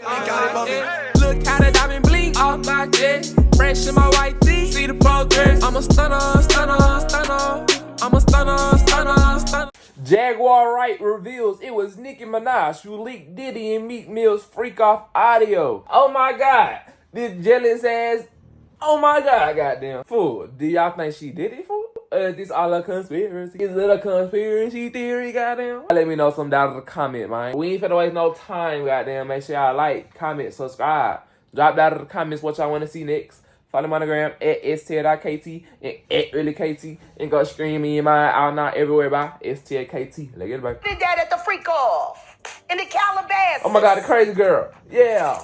Look how the diamond blink off my jet. Fresh in my white tee. See the progress. I'm a stunner, stunner, stunner. I'm a stunner, stunner, stunner. Jaguar Wright reveals it was Nicki Minaj who leaked Diddy and Meek Mill's freak off audio. Oh my God. This jealous ass. Oh my God, goddamn fool. Do y'all think she did it, fool? This all a conspiracy. Is it a conspiracy theory, goddamn? Let me know some down in the comment, man. We ain't finna waste no time, goddamn. Make sure y'all like, comment, subscribe. Drop down in the comments what y'all want to see next. Follow my gram at STL.KT and at ReelyKT. And go stream me in my out now everywhere by STLKT. Let's get it, baby. Did that at the freak off in the Calabasas. Oh my God, the crazy girl. Yeah.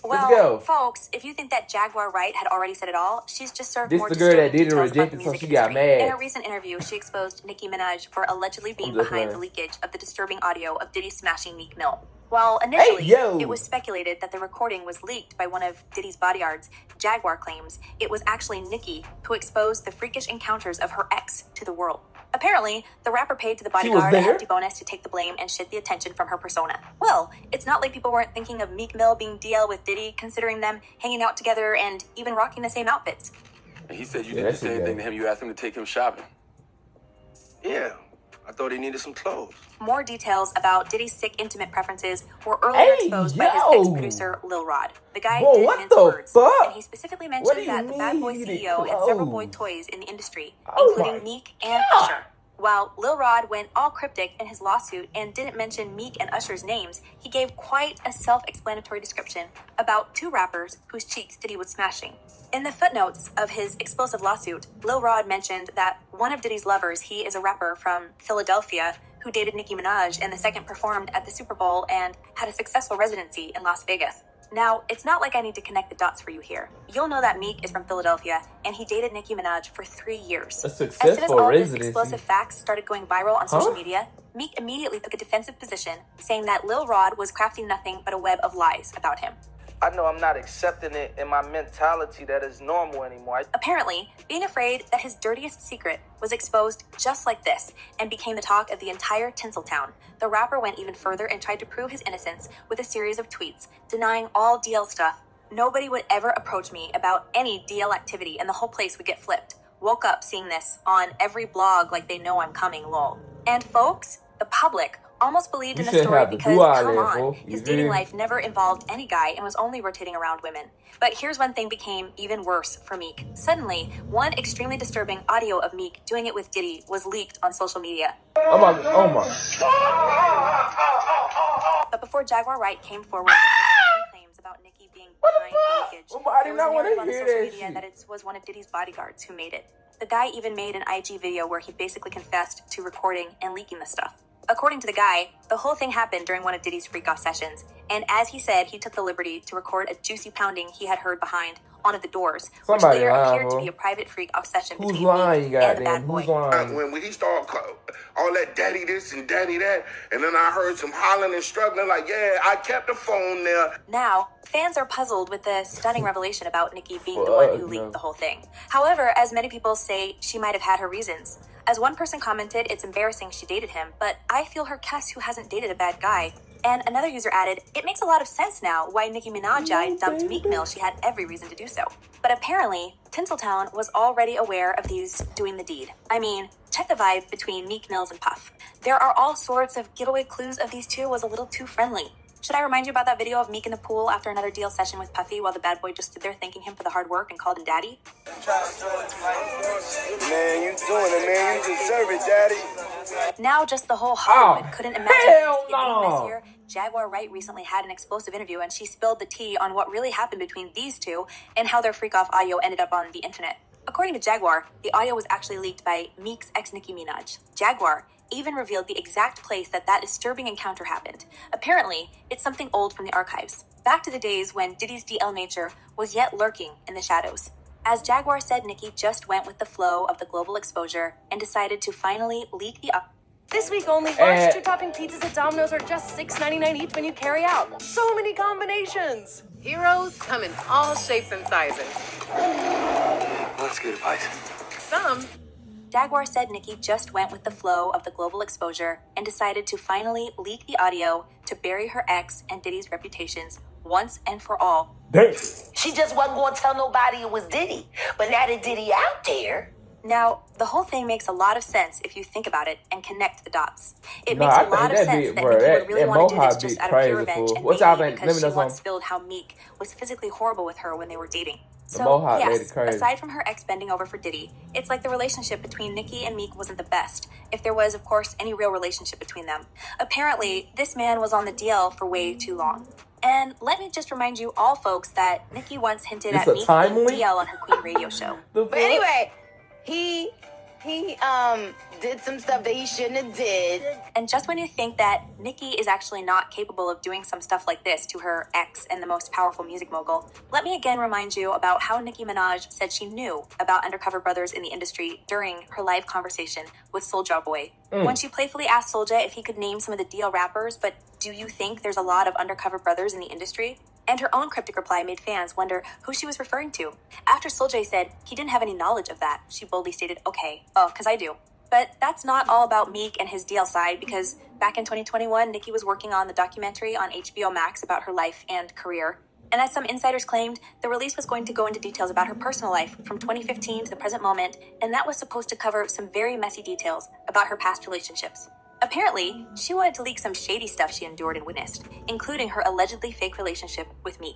Let's go. Folks, if you think that Jaguar Wright had already said it all, she's just served This more the girl that disturbing did it details about the rejected, so music she got industry. mad. In a recent interview, she exposed Nicki Minaj for allegedly being behind the leakage of the disturbing audio of Diddy smashing Meek Mill. While initially it was speculated that the recording was leaked by one of Diddy's bodyguards, Jaguar claims it was actually Nicki who exposed the freakish encounters of her ex to the world. Apparently, the rapper paid to the bodyguard a hefty bonus to take the blame and shift the attention from her persona. Well, it's not like people weren't thinking of Meek Mill being DL with Diddy, considering them hanging out together and even rocking the same outfits. And he said you did the same thing to him. You asked him to take him shopping. Yeah, I thought he needed some clothes. More details about Diddy's sick, intimate preferences were earlier exposed by his ex-producer, Lil Rod. The guy didn't mince words, and he specifically mentioned that the Bad Boy CEO had several boy toys in the industry, including Meek and Usher. While Lil Rod went all cryptic in his lawsuit and didn't mention Meek and Usher's names, he gave quite a self-explanatory description about two rappers whose cheeks Diddy was smashing. In the footnotes of his explosive lawsuit, Lil Rod mentioned that one of Diddy's lovers, he is a rapper from Philadelphia who dated Nicki Minaj, and the second performed at the Super Bowl and had a successful residency in Las Vegas. Now, it's not like I need to connect the dots for you here. You'll know that Meek is from Philadelphia, and he dated Nicki Minaj for 3 years. A successful as soon as all residency. these explosive facts started going viral on social media, Meek immediately took a defensive position, saying that Lil Rod was crafting nothing but a web of lies about him. I know I'm not accepting it in my mentality that is normal anymore. Apparently, being afraid that his dirtiest secret was exposed just like this and became the talk of the entire Tinseltown, the rapper went even further and tried to prove his innocence with a series of tweets, denying all DL stuff. Nobody would ever approach me about any DL activity and the whole place would get flipped. Woke up seeing this on every blog like they know I'm coming, lol. And folks, the public almost believed in the story because, come on, his dating life never involved any guy and was only rotating around women. But here's when things became even worse for Meek. Suddenly, one extremely disturbing audio of Meek doing it with Diddy was leaked on social media. Oh my. But before Jaguar Wright came forward with his claims about Nicki being behind the leakage, there was narrative on social media that it was one of Diddy's bodyguards who made it. The guy even made an IG video where he basically confessed to recording and leaking the stuff. According to the guy, the whole thing happened during one of Diddy's freak-off sessions, and as he said, he took the liberty to record a juicy pounding he had heard behind one of the doors, which later appeared to be a private freak-off session between Meek and the Bad Boy. When he started all that daddy this and daddy that, and then I heard some hollering and struggling like, yeah, I kept the phone there. Now, fans are puzzled with the stunning revelation about Nicki being the one who leaked the whole thing. However, as many people say, she might have had her reasons. As one person commented, it's embarrassing she dated him, but I feel her cuss who hasn't dated a bad guy. And another user added, it makes a lot of sense now why Nicki Minaj dumped Meek Mill. She had every reason to do so. But apparently, Tinseltown was already aware of these doing the deed. I mean, check the vibe between Meek Mills and Puff. There are all sorts of giveaway clues of these two was a little too friendly. Should I remind you about that video of Meek in the pool after another deal session with Puffy while the Bad Boy just stood there thanking him for the hard work and called him daddy? Man, you doing it, man. You deserve it, daddy. Now just the whole Hollywood couldn't imagine it getting messier. Jaguar Wright recently had an explosive interview and she spilled the tea on what really happened between these two and how their freak-off audio ended up on the internet. According to Jaguar, the audio was actually leaked by Meek's ex Nicki Minaj. Jaguar even revealed the exact place that disturbing encounter happened. Apparently, it's something old from the archives. Back to the days when Diddy's DL nature was yet lurking in the shadows. As Jaguar said, Nicki just went with the flow of the global exposure and decided to finally leak the This week only, large two-topping pizzas at Domino's are just $6.99 each when you carry out. So many combinations. Heroes come in all shapes and sizes. Let's get it, Vice. Some. Jaguar said Nicki just went with the flow of the global exposure and decided to finally leak the audio to bury her ex and Diddy's reputations once and for all. Damn. She just wasn't going to tell nobody it was Diddy. But now that Diddy out there... Now, the whole thing makes a lot of sense if you think about it and connect the dots. It makes a lot of sense that Nicki would really want to do this just out of pure revenge and maybe because she once spilled how Meek was physically horrible with her when they were dating. So, yes, aside from her ex bending over for Diddy, it's like the relationship between Nicki and Meek wasn't the best, if there was, of course, any real relationship between them. Apparently, this man was on the DL for way too long. And let me just remind you all, folks, that Nicki once hinted at Meek being DL on her Queen radio show. But anyway... He did some stuff that he shouldn't have did. And just when you think that Nicki is actually not capable of doing some stuff like this to her ex and the most powerful music mogul, let me again remind you about how Nicki Minaj said she knew about undercover brothers in the industry during her live conversation with Soulja Boy. When she playfully asked Soulja if he could name some of the DL rappers, but do you think there's a lot of undercover brothers in the industry? And her own cryptic reply made fans wonder who she was referring to. After Soulja said he didn't have any knowledge of that, she boldly stated, okay, because I do. But that's not all about Meek and his DL side, because back in 2021, Nicki was working on the documentary on HBO Max about her life and career. And as some insiders claimed, the release was going to go into details about her personal life from 2015 to the present moment, and that was supposed to cover some very messy details about her past relationships. Apparently, she wanted to leak some shady stuff she endured and witnessed, including her allegedly fake relationship with Meek.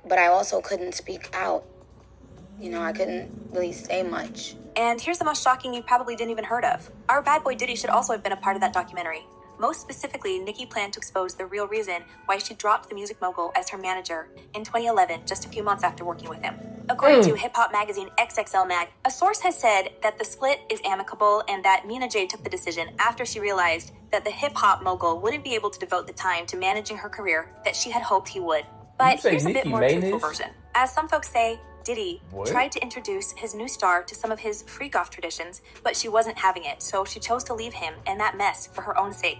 But I also couldn't speak out. You know, I couldn't really say much. And here's the most shocking you probably didn't even heard of. Our bad boy Diddy should also have been a part of that documentary. Most specifically, Nicki planned to expose the real reason why she dropped the music mogul as her manager in 2011, just a few months after working with him. According to hip-hop magazine XXL Mag, a source has said that the split is amicable and that Mina J took the decision after she realized that the hip-hop mogul wouldn't be able to devote the time to managing her career that she had hoped he would. But here's a bit more truthful version. As some folks say, Diddy tried to introduce his new star to some of his freak-off traditions, but she wasn't having it, so she chose to leave him in that mess for her own sake.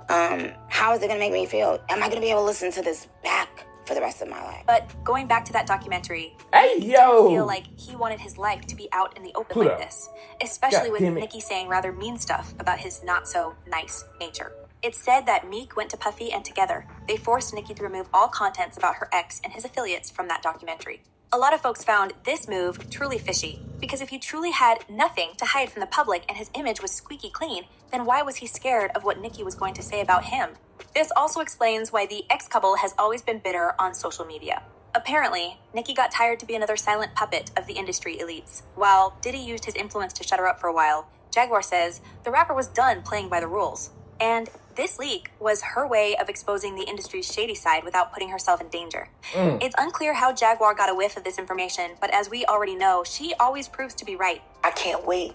How is it going to make me feel? Am I going to be able to listen to this back for the rest of my life? But going back to that documentary, I feel like he wanted his life to be out in the open like this, especially with Nicki saying rather mean stuff about his not-so-nice nature. It's said that Meek went to Puffy and together, they forced Nicki to remove all contents about her ex and his affiliates from that documentary. A lot of folks found this move truly fishy, because if he truly had nothing to hide from the public and his image was squeaky clean, then why was he scared of what Nicki was going to say about him? This also explains why the ex-couple has always been bitter on social media. Apparently, Nicki got tired to be another silent puppet of the industry elites. While Diddy used his influence to shut her up for a while, Jaguar says the rapper was done playing by the rules. And this leak was her way of exposing the industry's shady side without putting herself in danger. It's unclear how Jaguar got a whiff of this information, but as we already know, she always proves to be right. I can't wait.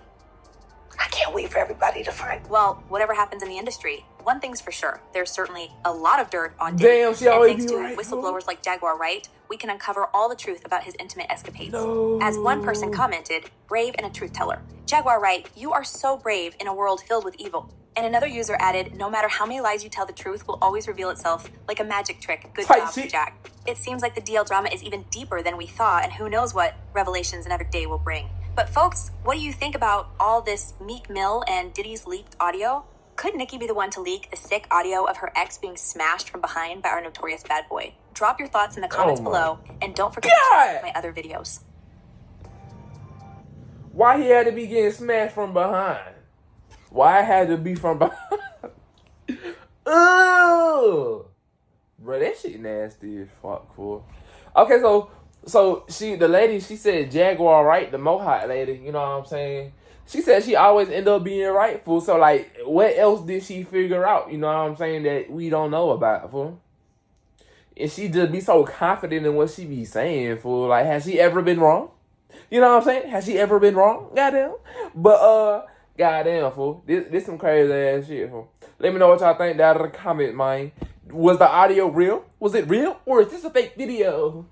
I can't wait for everybody to find. Well, whatever happens in the industry, one thing's for sure. There's certainly a lot of dirt on Diddy. Damn, she always and thanks to whistleblowers like Jaguar Wright, we can uncover all the truth about his intimate escapades. As one person commented, brave and a truth teller. Jaguar Wright, you are so brave in a world filled with evil. And another user added, no matter how many lies you tell, the truth will always reveal itself like a magic trick. Good job, Jack. It seems like the DL drama is even deeper than we thought, and who knows what revelations another day will bring. But folks, what do you think about all this Meek Mill and Diddy's leaked audio? Could Nicki be the one to leak the sick audio of her ex being smashed from behind by our notorious bad boy? Drop your thoughts in the comments below, and don't forget to check out my other videos. Why he had to be getting smashed from behind? Why it had to be from behind? Ugh! Bro, that shit nasty as fuck, fool. Okay, so the lady, she said Jaguar Wright, the Mohawk lady, you know what I'm saying? She said she always end up being right, fool. So, like, what else did she figure out, you know what I'm saying, that we don't know about, fool? And she just be so confident in what she be saying, fool. Like, has she ever been wrong? You know what I'm saying? Has she ever been wrong? Goddamn. But, goddamn, fool. This some crazy ass shit, fool. Let me know what y'all think down in the comment, man. Was the audio real? Was it real? Or is this a fake video?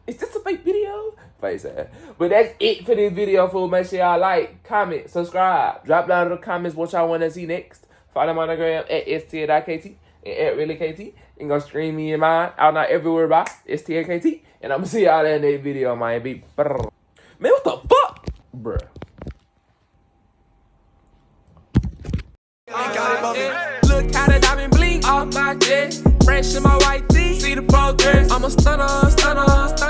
Is this a fake video? Face ass. But that's it for this video, fool. Make sure y'all like, comment, subscribe. Drop down in the comments what y'all want to see next. Follow me on the gram at STL.KT and at ReelyKT. And go stream me in mine. Out now everywhere by STLKT. And I'm going to see y'all in that video, man. Man, what the fuck? Bruh. Look how the diamond blink off my chest. Fresh in my white tee. See the progress. I'm a stunner, stunner, stunner.